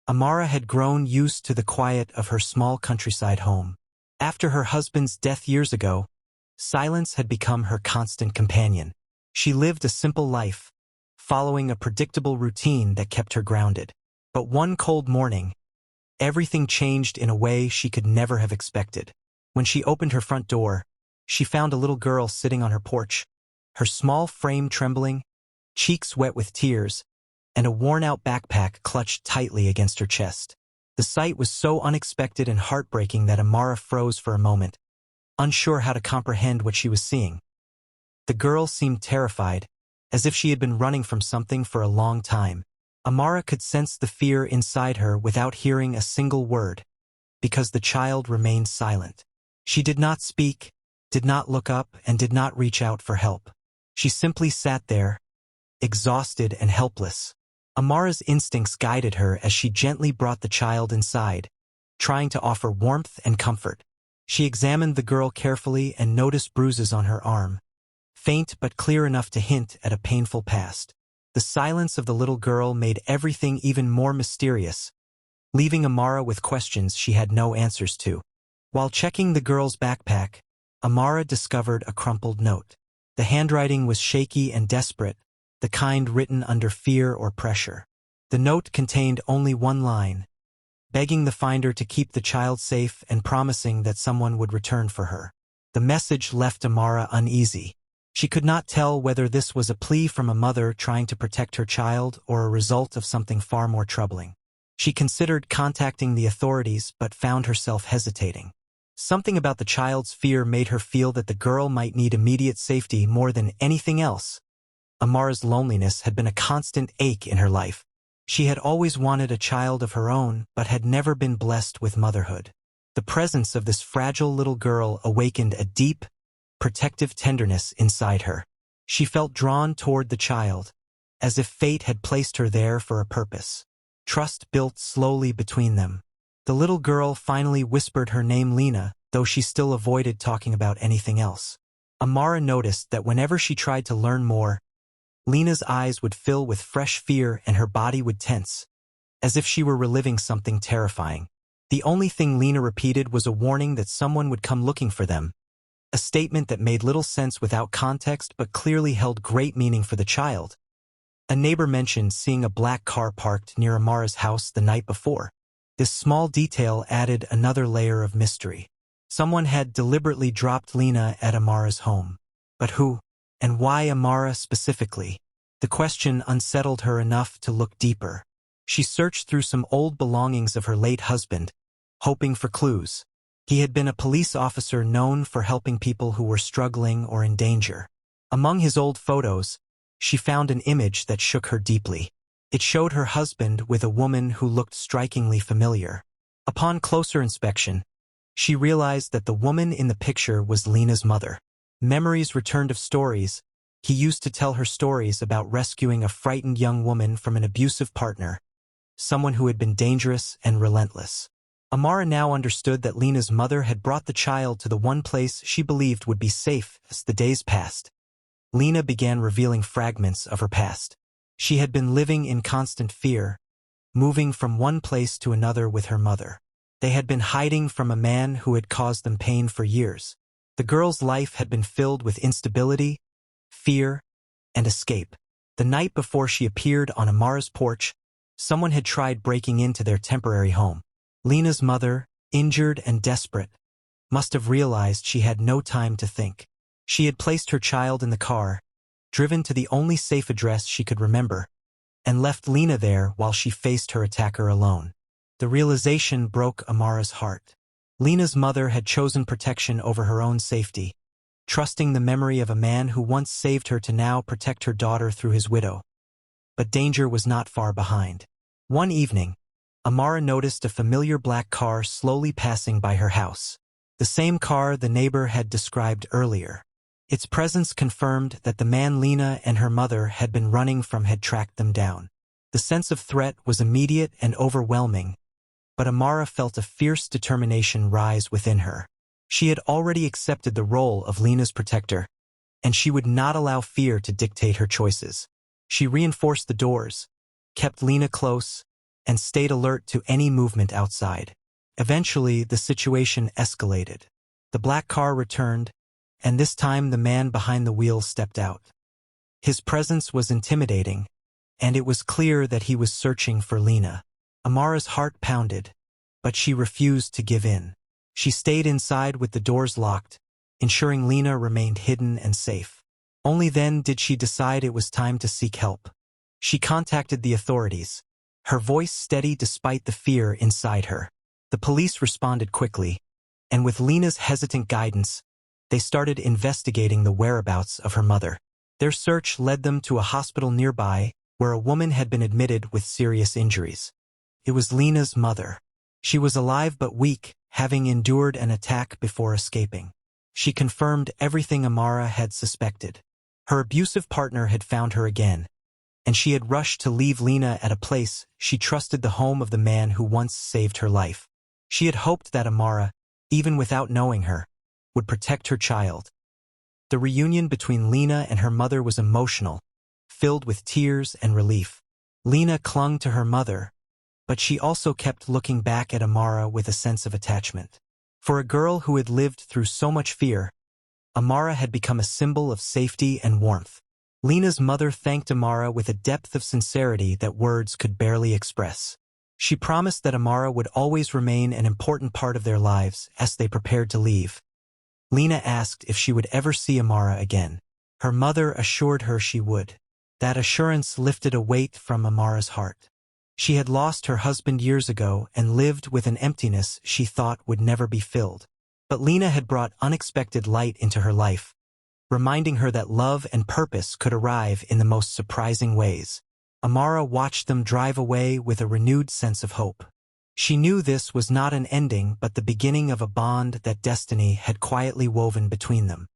Amara had grown used to the quiet of her small countryside home. After her husband's death years ago, silence had become her constant companion. She lived a simple life, following a predictable routine that kept her grounded. But one cold morning, everything changed in a way she could never have expected. When she opened her front door, she found a little girl sitting on her porch, her small frame trembling, cheeks wet with tears, and a worn-out backpack clutched tightly against her chest. The sight was so unexpected and heartbreaking that Amara froze for a moment, unsure how to comprehend what she was seeing. The girl seemed terrified, as if she had been running from something for a long time. Amara could sense the fear inside her without hearing a single word, because the child remained silent. She did not speak, did not look up, and did not reach out for help. She simply sat there, exhausted and helpless. Amara's instincts guided her as she gently brought the child inside, trying to offer warmth and comfort. She examined the girl carefully and noticed bruises on her arm, faint but clear enough to hint at a painful past. The silence of the little girl made everything even more mysterious, leaving Amara with questions she had no answers to. While checking the girl's backpack, Amara discovered a crumpled note. The handwriting was shaky and desperate, the kind written under fear or pressure. The note contained only one line, begging the finder to keep the child safe and promising that someone would return for her. The message left Amara uneasy. She could not tell whether this was a plea from a mother trying to protect her child or a result of something far more troubling. She considered contacting the authorities but found herself hesitating. Something about the child's fear made her feel that the girl might need immediate safety more than anything else. Amara's loneliness had been a constant ache in her life. She had always wanted a child of her own but had never been blessed with motherhood. The presence of this fragile little girl awakened a deep, protective tenderness inside her. She felt drawn toward the child, as if fate had placed her there for a purpose. Trust built slowly between them. The little girl finally whispered her name Lena, though she still avoided talking about anything else. Amara noticed that whenever she tried to learn more, Lena's eyes would fill with fresh fear and her body would tense, as if she were reliving something terrifying. The only thing Lena repeated was a warning that someone would come looking for them, a statement that made little sense without context but clearly held great meaning for the child. A neighbor mentioned seeing a black car parked near Amara's house the night before. This small detail added another layer of mystery. Someone had deliberately dropped Lena at Amara's home. But who? And why Amara specifically? The question unsettled her enough to look deeper. She searched through some old belongings of her late husband, hoping for clues. He had been a police officer known for helping people who were struggling or in danger. Among his old photos, she found an image that shook her deeply. It showed her husband with a woman who looked strikingly familiar. Upon closer inspection, she realized that the woman in the picture was Lena's mother. Memories returned of stories. He used to tell her stories about rescuing a frightened young woman from an abusive partner, someone who had been dangerous and relentless. Amara now understood that Lena's mother had brought the child to the one place she believed would be safe. As the days passed, Lena began revealing fragments of her past. She had been living in constant fear, moving from one place to another with her mother. They had been hiding from a man who had caused them pain for years. The girl's life had been filled with instability, fear, and escape. The night before she appeared on Amara's porch, someone had tried breaking into their temporary home. Lena's mother, injured and desperate, must have realized she had no time to think. She had placed her child in the car, driven to the only safe address she could remember, and left Lena there while she faced her attacker alone. The realization broke Amara's heart. Lena's mother had chosen protection over her own safety, trusting the memory of a man who once saved her to now protect her daughter through his widow. But danger was not far behind. One evening, Amara noticed a familiar black car slowly passing by her house. The same car the neighbor had described earlier. Its presence confirmed that the man Lena and her mother had been running from had tracked them down. The sense of threat was immediate and overwhelming, but Amara felt a fierce determination rise within her. She had already accepted the role of Lena's protector, and she would not allow fear to dictate her choices. She reinforced the doors, kept Lena close, and stayed alert to any movement outside. Eventually, the situation escalated. The black car returned, and this time the man behind the wheel stepped out. His presence was intimidating, and it was clear that he was searching for Lena. Amara's heart pounded, but she refused to give in. She stayed inside with the doors locked, ensuring Lena remained hidden and safe. Only then did she decide it was time to seek help. She contacted the authorities, her voice steady despite the fear inside her. The police responded quickly, and with Lena's hesitant guidance, they started investigating the whereabouts of her mother. Their search led them to a hospital nearby where a woman had been admitted with serious injuries. It was Lena's mother. She was alive but weak, having endured an attack before escaping. She confirmed everything Amara had suspected. Her abusive partner had found her again, and she had rushed to leave Lena at a place she trusted, the home of the man who once saved her life. She had hoped that Amara, even without knowing her, would protect her child. The reunion between Lena and her mother was emotional, filled with tears and relief. Lena clung to her mother, but she also kept looking back at Amara with a sense of attachment. For a girl who had lived through so much fear, Amara had become a symbol of safety and warmth. Lena's mother thanked Amara with a depth of sincerity that words could barely express. She promised that Amara would always remain an important part of their lives as they prepared to leave. Lena asked if she would ever see Amara again. Her mother assured her she would. That assurance lifted a weight from Amara's heart. She had lost her husband years ago and lived with an emptiness she thought would never be filled. But Lena had brought unexpected light into her life, reminding her that love and purpose could arrive in the most surprising ways. Amara watched them drive away with a renewed sense of hope. She knew this was not an ending but the beginning of a bond that destiny had quietly woven between them.